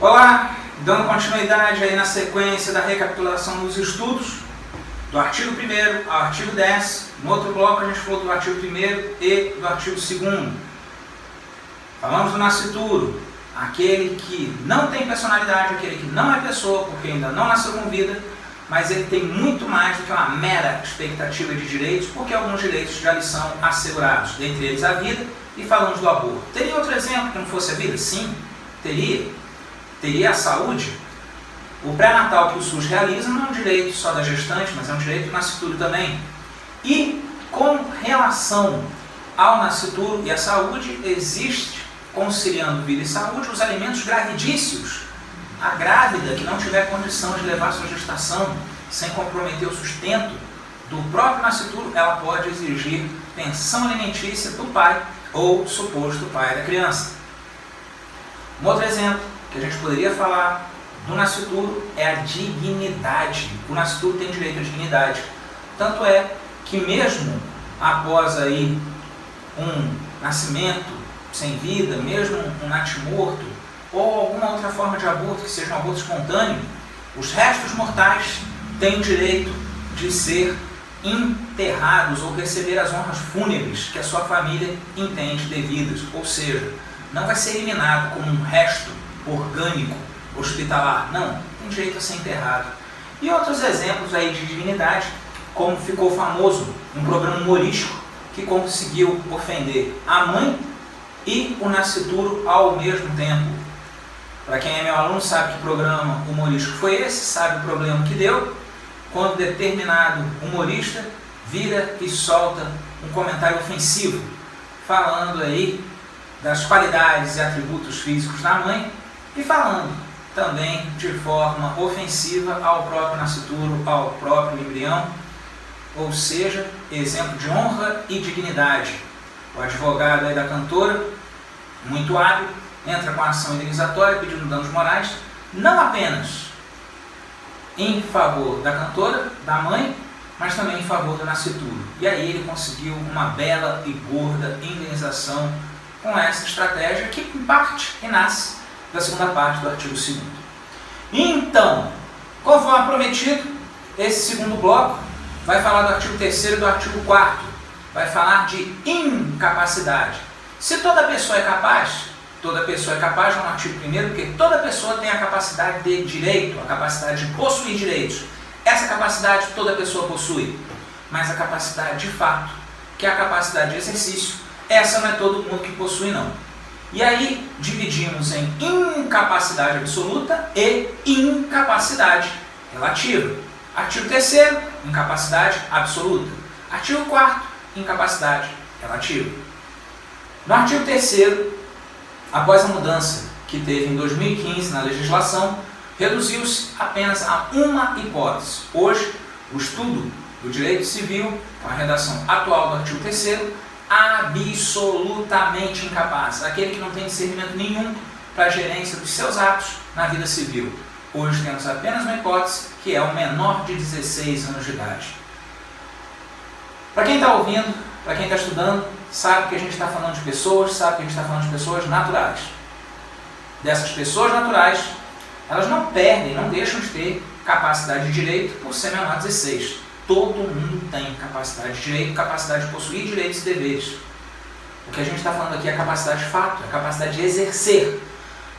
Olá, dando continuidade aí na sequência da recapitulação dos estudos do artigo 1º ao artigo 10. No outro bloco a gente falou do artigo 1º e do artigo 2º. Falamos do nascituro, aquele que não tem personalidade, aquele que não é pessoa porque ainda não nasceu com vida, mas ele tem muito mais do que uma mera expectativa de direitos, porque alguns direitos já lhe são assegurados, dentre eles a vida, e falamos do aborto. Teria outro exemplo que não fosse a vida? Sim, teria. Teria a saúde. O pré-natal que o SUS realiza não é um direito só da gestante, mas é um direito do nascituro também. E com relação ao nascituro e à saúde, existe, conciliando vida e saúde, os alimentos gravidícios. A grávida que não tiver condição de levar sua gestação sem comprometer o sustento do próprio nascituro, ela pode exigir pensão alimentícia do pai ou suposto pai da criança. Um outro exemplo que a gente poderia falar do nascituro é a dignidade. O nascituro tem direito à dignidade. Tanto é que mesmo após aí um nascimento sem vida, mesmo um natimorto, ou alguma outra forma de aborto, que seja um aborto espontâneo, os restos mortais têm o direito de ser enterrados ou receber as honras fúnebres que a sua família entende devidas. Ou seja, não vai ser eliminado como um resto orgânico, hospitalar. Não, tem direito a ser enterrado. E outros exemplos aí de dignidade, como ficou famoso um programa humorístico que conseguiu ofender a mãe e o nascituro ao mesmo tempo. Para quem é meu aluno sabe que programa humorístico foi esse, sabe o problema que deu, quando determinado humorista vira e solta um comentário ofensivo, falando aí das qualidades e atributos físicos da mãe e falando também de forma ofensiva ao próprio nascituro, ao próprio embrião, ou seja, exemplo de honra e dignidade. O advogado aí da cantora, muito hábil, entra com a ação indenizatória pedindo danos morais, não apenas em favor da cantora, da mãe, mas também em favor do nascituro. E aí ele conseguiu uma bela e gorda indenização com essa estratégia que, em parte, renasce da segunda parte do artigo 2º. Então, conforme prometido, esse segundo bloco vai falar do artigo 3º e do artigo 4º. Vai falar de incapacidade. Se toda pessoa é capaz no artigo 1º, porque toda pessoa tem a capacidade de direito, a capacidade de possuir direitos. Essa capacidade toda pessoa possui, mas a capacidade de fato, que é a capacidade de exercício, essa não é todo mundo que possui não. E aí dividimos em incapacidade absoluta e incapacidade relativa. Artigo 3º, incapacidade absoluta. Artigo 4º, incapacidade relativa. No artigo 3º, após a mudança que teve em 2015 na legislação, reduziu-se apenas a uma hipótese. Hoje, o estudo do direito civil, com a redação atual do artigo 3º, absolutamente incapaz, aquele que não tem discernimento nenhum para a gerência dos seus atos na vida civil. Hoje temos apenas uma hipótese, que é o menor de 16 anos de idade. Para quem está ouvindo, para quem está estudando, sabe que a gente está falando de pessoas, sabe que a gente está falando de pessoas naturais. Dessas pessoas naturais, elas não perdem, não deixam de ter capacidade de direito por ser menor de 16. Todo mundo tem capacidade de direito, capacidade de possuir direitos e deveres. O que a gente está falando aqui é a capacidade de fato, é a capacidade de exercer.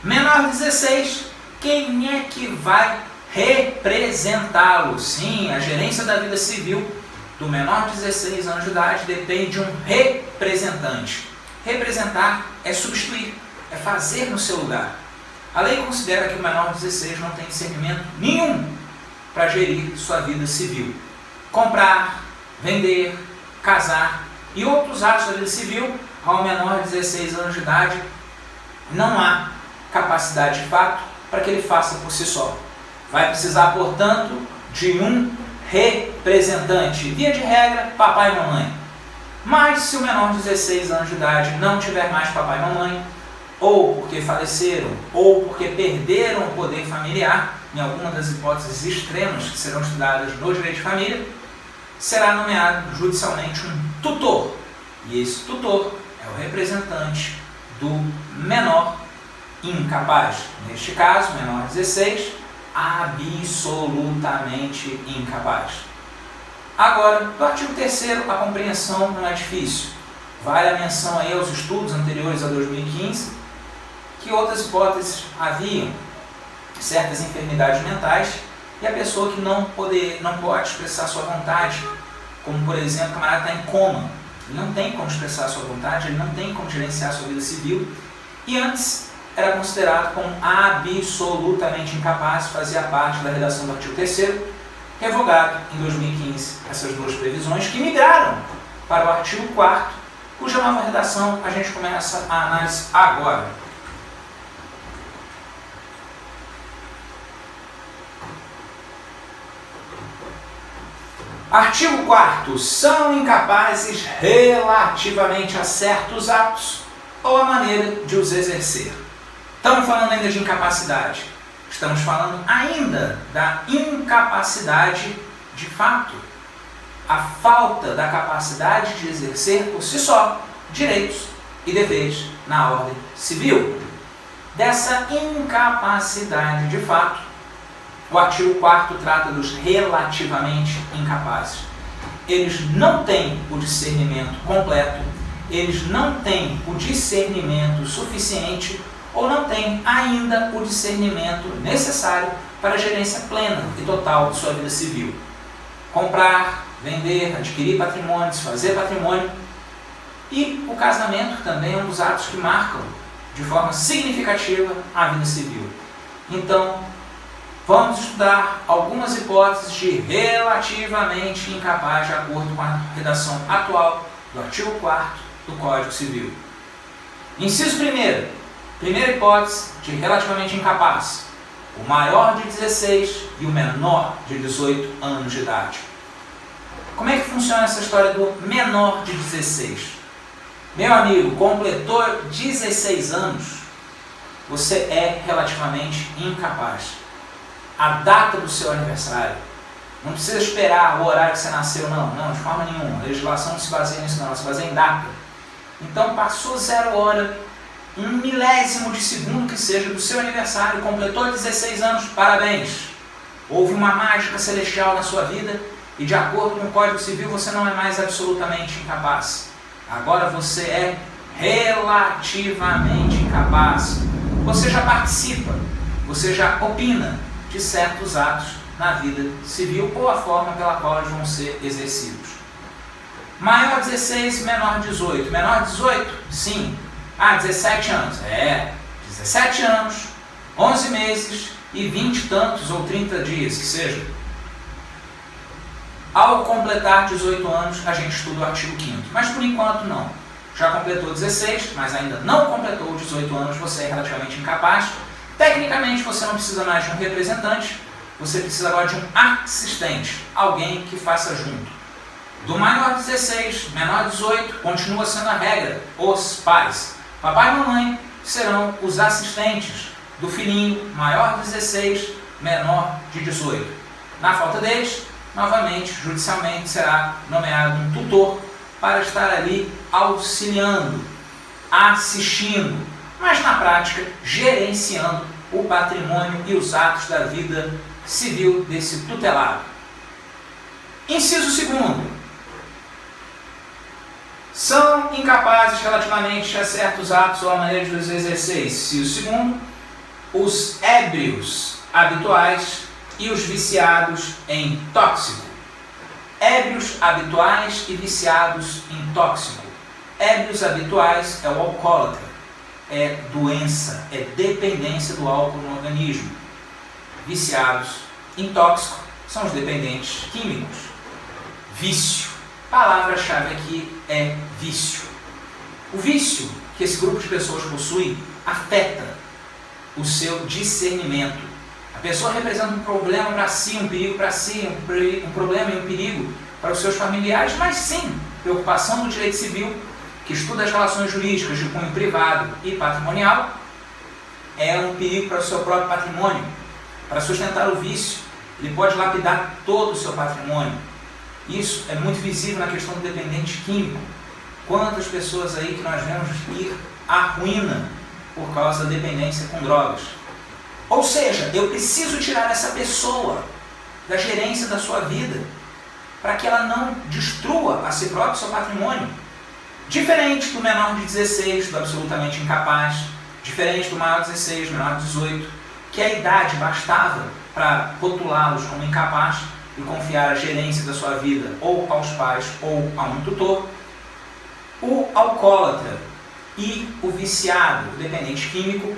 Menor de 16, quem é que vai representá-lo? Sim, a gerência da vida civil do menor de 16 anos de idade depende de um representante. Representar é substituir, é fazer no seu lugar. A lei considera que o menor de 16 não tem discernimento nenhum para gerir sua vida civil. Comprar, vender, casar e outros atos da vida civil, ao menor de 16 anos de idade, não há capacidade de fato para que ele faça por si só. Vai precisar, portanto, de um representante. Via de regra, papai e mamãe. Mas se o menor de 16 anos de idade não tiver mais papai e mamãe, ou porque faleceram, ou porque perderam o poder familiar, em alguma das hipóteses extremas que serão estudadas no direito de família, será nomeado judicialmente um tutor. E esse tutor é o representante do menor incapaz. Neste caso, menor de 16, absolutamente incapaz. Agora, do artigo 3º, a compreensão não é difícil. Vale a menção aí aos estudos anteriores a 2015, que outras hipóteses haviam, certas enfermidades mentais, e a pessoa que não pode expressar sua vontade, como por exemplo, o camarada está em coma, ele não tem como expressar sua vontade, ele não tem como gerenciar sua vida civil, e antes era considerado como absolutamente incapaz, fazia parte da redação do artigo 3º, revogado em 2015 essas duas previsões, que migraram para o artigo 4º, cuja nova redação a gente começa a análise agora. Artigo 4º. São incapazes relativamente a certos atos ou a maneira de os exercer. Estamos falando ainda de incapacidade. Estamos falando ainda da incapacidade de fato. A falta da capacidade de exercer por si só direitos e deveres na ordem civil. Dessa incapacidade de fato, o artigo 4º trata dos relativamente incapazes. Eles não têm o discernimento completo, eles não têm o discernimento suficiente ou não têm ainda o discernimento necessário para a gerência plena e total de sua vida civil. Comprar, vender, adquirir patrimônio, desfazer patrimônio. E o casamento também é um dos atos que marcam de forma significativa a vida civil. Então, vamos estudar algumas hipóteses de relativamente incapaz de acordo com a redação atual do artigo 4º do Código Civil. Inciso 1º. Primeira hipótese de relativamente incapaz. O maior de 16 e o menor de 18 anos de idade. Como é que funciona essa história do menor de 16? Meu amigo, completou 16 anos, você é relativamente incapaz. A data do seu aniversário. Não precisa esperar o horário que você nasceu, não, de forma nenhuma. A legislação não se baseia nisso, não, ela se baseia em data. Então, passou 0 hora, 1 milésimo de segundo que seja do seu aniversário, completou 16 anos, parabéns. Houve uma mágica celestial na sua vida e, de acordo com o Código Civil, você não é mais absolutamente incapaz. Agora você é relativamente incapaz. Você já participa, você já opina de certos atos na vida civil ou a forma pela qual eles vão ser exercidos. Maior 16, menor 18. Menor 18? Sim. 17 anos. 17 anos, 11 meses e 20 e tantos ou 30 dias, que seja. Ao completar 18 anos, a gente estuda o artigo 5º. Mas por enquanto não. Já completou 16, mas ainda não completou 18 anos, você é relativamente incapaz. Tecnicamente, você não precisa mais de um representante, você precisa agora de um assistente, alguém que faça junto. Do maior 16, menor 18, continua sendo a regra, os pais. Papai e mamãe serão os assistentes do filhinho maior 16, menor de 18. Na falta deles, novamente, judicialmente, será nomeado um tutor para estar ali auxiliando, assistindo, mas na prática gerenciando o patrimônio e os atos da vida civil desse tutelado. Inciso 2º. São incapazes relativamente a certos atos ou a maneira de os exercer. Inciso 2º. Os ébrios habituais e os viciados em tóxico. Ébrios habituais e viciados em tóxico. Ébrios habituais é o alcoólatra. É doença, é dependência do álcool no organismo. Viciados em tóxico são os dependentes químicos. Vício. Palavra-chave aqui é vício. O vício que esse grupo de pessoas possui afeta o seu discernimento. A pessoa representa um problema para si, um perigo para si, um problema e um perigo para os seus familiares, mas sim, preocupação do direito civil, que estuda as relações jurídicas de cunho privado e patrimonial, é um perigo para o seu próprio patrimônio. Para sustentar o vício, ele pode lapidar todo o seu patrimônio. Isso é muito visível na questão do dependente químico. Quantas pessoas aí que nós vemos ir à ruína por causa da dependência com drogas. Ou seja, eu preciso tirar essa pessoa da gerência da sua vida para que ela não destrua a si própria seu patrimônio. Diferente do menor de 16, do absolutamente incapaz, diferente do maior de 16, do menor de 18, que a idade bastava para rotulá-los como incapaz e confiar a gerência da sua vida ou aos pais ou a um tutor. O alcoólatra e o viciado, o dependente químico,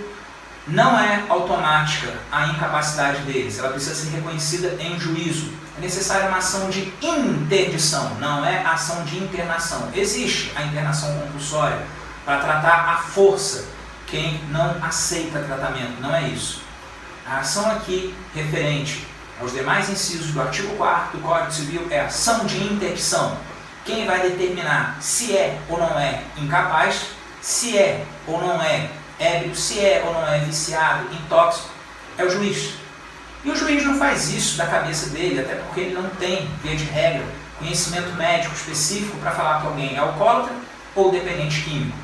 não é automática a incapacidade deles, ela precisa ser reconhecida em juízo. É necessária uma ação de interdição, não é ação de internação. Existe a internação compulsória para tratar à força quem não aceita tratamento, não é isso. A ação aqui referente aos demais incisos do artigo 4º do Código Civil é ação de interdição. Quem vai determinar se é ou não é incapaz, se é ou não é ébrio, se é ou não é viciado, intóxico, é o juiz. E o juiz não faz isso da cabeça dele, até porque ele não tem, via de regra, conhecimento médico específico para falar que alguém é alcoólatra ou dependente químico.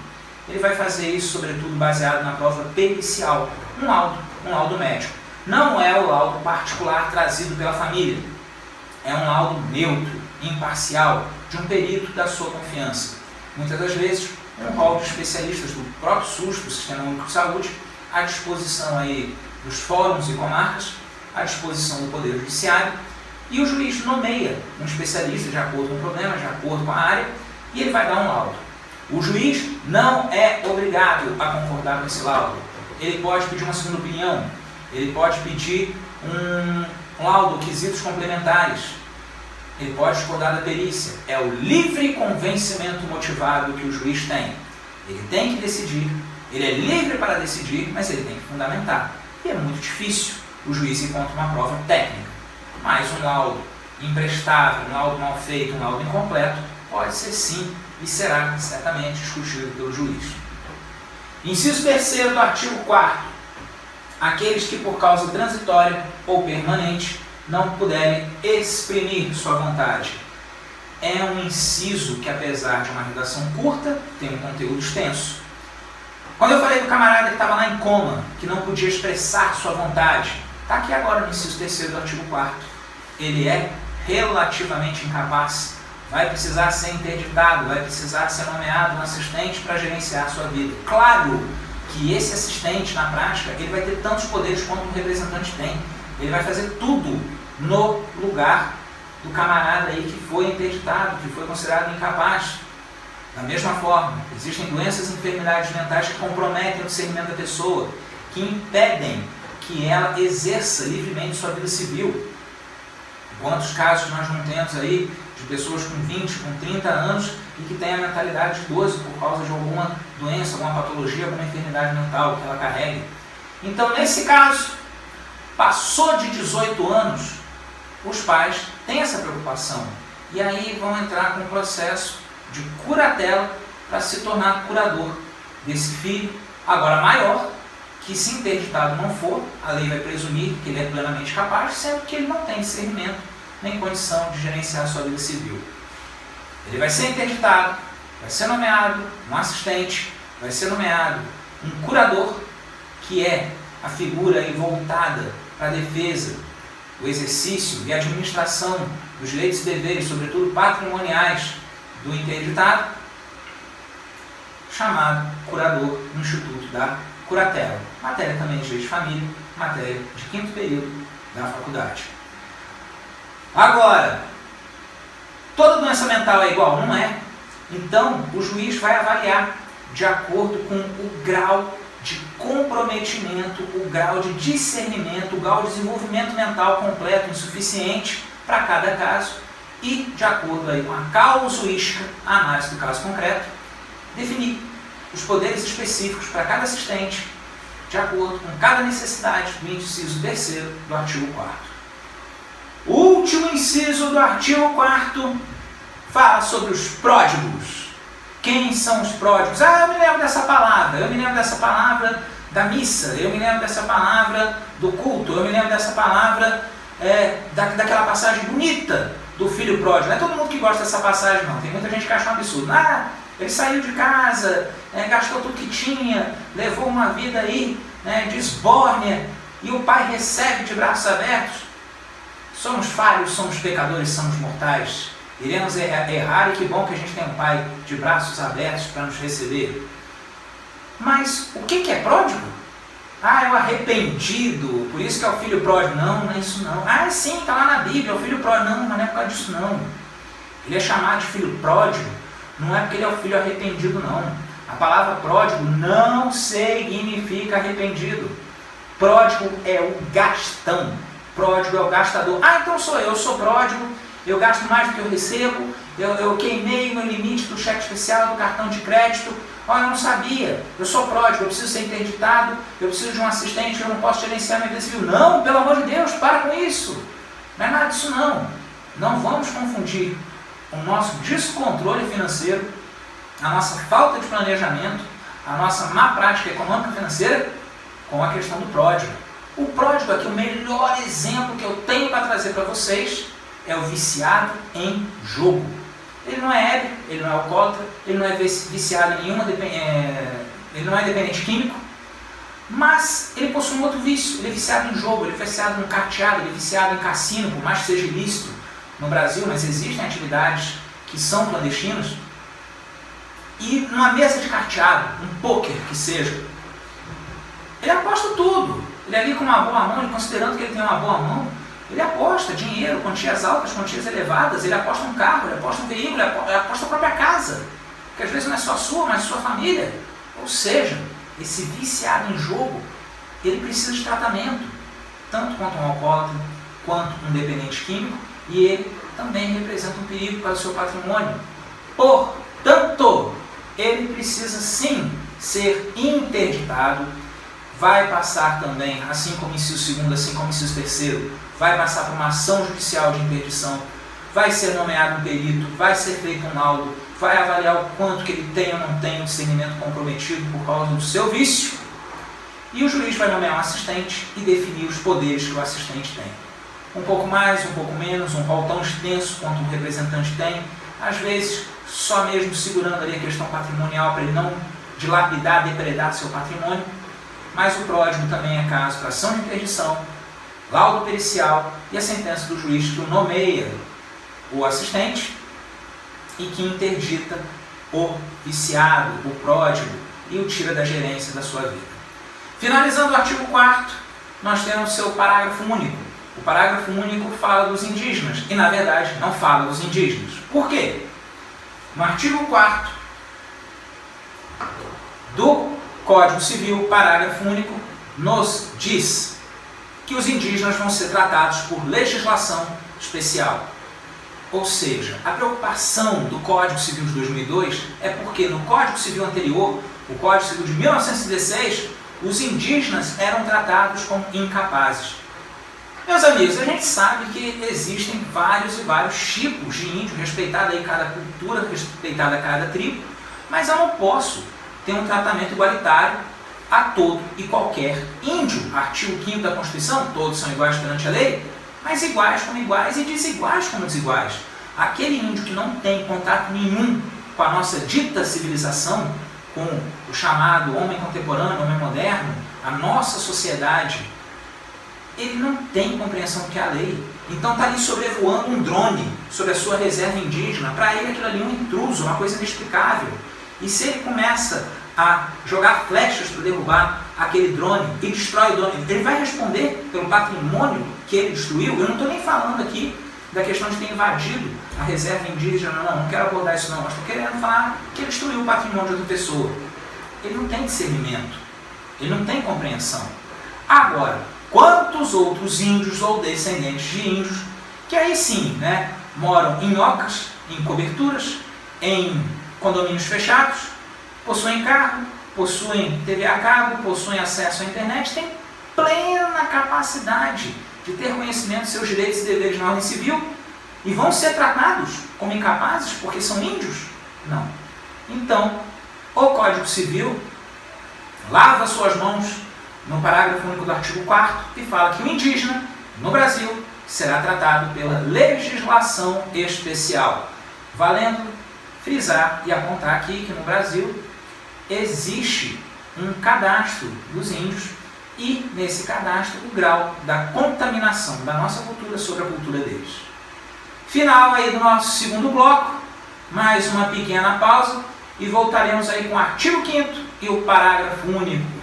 Ele vai fazer isso, sobretudo, baseado na prova pericial, um laudo médico. Não é o laudo particular trazido pela família. É um laudo neutro, imparcial, de um perito da sua confiança. Muitas das vezes, um rol de especialistas do próprio SUS, do Sistema Único de Saúde, à disposição aí dos fóruns e comarcas, à disposição do Poder Judiciário, e o juiz nomeia um especialista de acordo com o problema, de acordo com a área, e ele vai dar um laudo. O juiz não é obrigado a concordar com esse laudo. Ele pode pedir uma segunda opinião, ele pode pedir um laudo, quesitos complementares, ele pode discordar da perícia. É o livre convencimento motivado que o juiz tem. Ele tem que decidir, ele é livre para decidir, mas ele tem que fundamentar. E é muito difícil o juiz encontra uma prova técnica. Mas um laudo imprestável, um laudo mal feito, um laudo incompleto, pode ser sim e será certamente discutido pelo juiz. Inciso 3º do artigo 4º. Aqueles que por causa transitória ou permanente não puderem exprimir sua vontade. É um inciso que, apesar de uma redação curta, tem um conteúdo extenso. Quando eu falei do camarada que estava lá em coma, que não podia expressar sua vontade, está aqui agora no inciso 3º do artigo 4º. Ele é relativamente incapaz, vai precisar ser interditado, vai precisar ser nomeado um assistente para gerenciar sua vida. Claro que esse assistente, na prática, ele vai ter tantos poderes quanto um representante tem. Ele vai fazer tudo no lugar do camarada aí que foi interditado, que foi considerado incapaz. Da mesma forma, existem doenças e enfermidades mentais que comprometem o discernimento da pessoa, que impedem que ela exerça livremente sua vida civil. Quantos casos nós não temos aí de pessoas com 20, com 30 anos e que têm a mentalidade de 12 por causa de alguma doença, alguma patologia, alguma enfermidade mental que ela carregue. Então, nesse caso, passou de 18 anos, os pais têm essa preocupação. E aí vão entrar com um processo de curatela para se tornar curador desse filho, agora maior, que se interditado não for, a lei vai presumir que ele é plenamente capaz, sendo que ele não tem discernimento nem condição de gerenciar a sua vida civil. Ele vai ser interditado, vai ser nomeado um assistente, vai ser nomeado um curador, que é a figura aí voltada para a defesa, o exercício e a administração dos direitos e deveres, sobretudo patrimoniais, do interditado, chamado curador no Instituto da Curatela. Matéria também de direito de família, matéria de 5º período da faculdade. Agora, toda doença mental é igual? Não é. Então, o juiz vai avaliar de acordo com o grau de comprometimento, o grau de discernimento, o grau de desenvolvimento mental completo e insuficiente para cada caso e, de acordo aí com a causuística, a análise do caso concreto, definir os poderes específicos para cada assistente, de acordo com cada necessidade do inciso 3º do artigo 4º. O último inciso do artigo 4º fala sobre os pródigos. Quem são os pródigos? Eu me lembro dessa palavra, eu me lembro dessa palavra da missa, eu me lembro dessa palavra do culto, eu me lembro dessa palavra daquela passagem bonita do filho pródigo. Não é todo mundo que gosta dessa passagem, não. Tem muita gente que acha um absurdo. Ele saiu de casa, gastou tudo que tinha, levou uma vida aí, de esbórnia, e o pai recebe de braços abertos. Somos falhos, somos pecadores, somos mortais. Iremos errar, e que bom que a gente tem um pai de braços abertos para nos receber. Mas o que é pródigo? É o arrependido, por isso que é o filho pródigo. Não, não é isso não. Sim, está lá na Bíblia, é o filho pródigo. Não, não é por causa disso não. Ele é chamado de filho pródigo, não é porque ele é o filho arrependido não. A palavra pródigo não significa arrependido. Pródigo é o gastão. Pródigo é o gastador. Então eu sou pródigo, eu gasto mais do que eu recebo, eu queimei meu limite do cheque especial, do cartão de crédito. Eu não sabia, eu sou pródigo, eu preciso ser interditado, eu preciso de um assistente, eu não posso gerenciar minha vida civil. Não, pelo amor de Deus, para com isso. Não é nada disso não. Não vamos confundir o nosso descontrole financeiro, a nossa falta de planejamento, a nossa má prática econômica financeira com a questão do pródigo. O pródigo aqui, o melhor exemplo que eu tenho para trazer para vocês é o viciado em jogo. Ele não é ébrio, ele não é alcoólatra, ele não é viciado em nenhuma, ele não é dependente químico, mas ele possui um outro vício. Ele é viciado em jogo, ele é viciado no carteado, ele é viciado em cassino, por mais que seja ilícito no Brasil, mas existem atividades que são clandestinas. E numa mesa de carteado, um pôquer que seja, ele aposta tudo. Ele ali com uma boa mão, ele considerando que ele tem uma boa mão, ele aposta dinheiro, quantias altas, quantias elevadas, ele aposta um carro, ele aposta um veículo, ele aposta a própria casa, que às vezes não é só sua, mas sua família. Ou seja, esse viciado em jogo, ele precisa de tratamento, tanto quanto um alcoólatra, quanto um dependente químico, e ele também representa um perigo para o seu patrimônio. Portanto, ele precisa sim ser interditado, vai passar também, assim como inciso 2º, assim como inciso 3º, vai passar por uma ação judicial de interdição, vai ser nomeado um perito, vai ser feito um laudo, vai avaliar o quanto que ele tem ou não tem um discernimento comprometido por causa do seu vício, e o juiz vai nomear um assistente e definir os poderes que o assistente tem. Um pouco mais, um pouco menos, um rol tão extenso quanto um representante tem, às vezes só mesmo segurando ali a questão patrimonial para ele não dilapidar, depredar seu patrimônio, mas o pródigo também é caso para ação de interdição, laudo pericial e a sentença do juiz que o nomeia o assistente e que interdita o viciado, o pródigo, e o tira da gerência da sua vida. Finalizando o artigo 4º, nós temos o seu parágrafo único. O parágrafo único fala dos indígenas e, na verdade, não fala dos indígenas. Por quê? No artigo 4º do Código Civil, parágrafo único, nos diz que os indígenas vão ser tratados por legislação especial. Ou seja, a preocupação do Código Civil de 2002 é porque no Código Civil anterior, o Código Civil de 1916, os indígenas eram tratados como incapazes. Meus amigos, a gente sabe que existem vários e vários tipos de índio, respeitada aí cada cultura, respeitada cada tribo, mas eu não posso ter um tratamento igualitário a todo e qualquer índio. Artigo 5º da Constituição, todos são iguais perante a lei, mas iguais como iguais e desiguais como desiguais. Aquele índio que não tem contato nenhum com a nossa dita civilização, com o chamado homem contemporâneo, homem moderno, a nossa sociedade, ele não tem compreensão do que é a lei. Então está ali sobrevoando um drone sobre a sua reserva indígena. Para ele aquilo ali é um intruso, uma coisa inexplicável. E se ele começa a jogar flechas para derrubar aquele drone e destrói o drone, ele vai responder pelo patrimônio que ele destruiu? Eu não estou nem falando aqui da questão de ter invadido a reserva indígena, não quero abordar isso não, mas estou querendo falar que ele destruiu o patrimônio de outra pessoa. Ele não tem discernimento, ele não tem compreensão. Agora, quantos outros índios ou descendentes de índios que aí sim, moram em ocas, em coberturas, em condomínios fechados, possuem carro, possuem TV a cabo, possuem acesso à internet, têm plena capacidade de ter conhecimento de seus direitos e deveres na ordem civil e vão ser tratados como incapazes porque são índios? Não. Então, o Código Civil lava suas mãos no parágrafo único do artigo 4º e fala que o indígena, no Brasil, será tratado pela legislação especial, valendo frisar e apontar aqui que no Brasil existe um cadastro dos índios e nesse cadastro o grau da contaminação da nossa cultura sobre a cultura deles. Final aí do nosso segundo bloco, mais uma pequena pausa e voltaremos aí com o artigo 5º e o parágrafo único.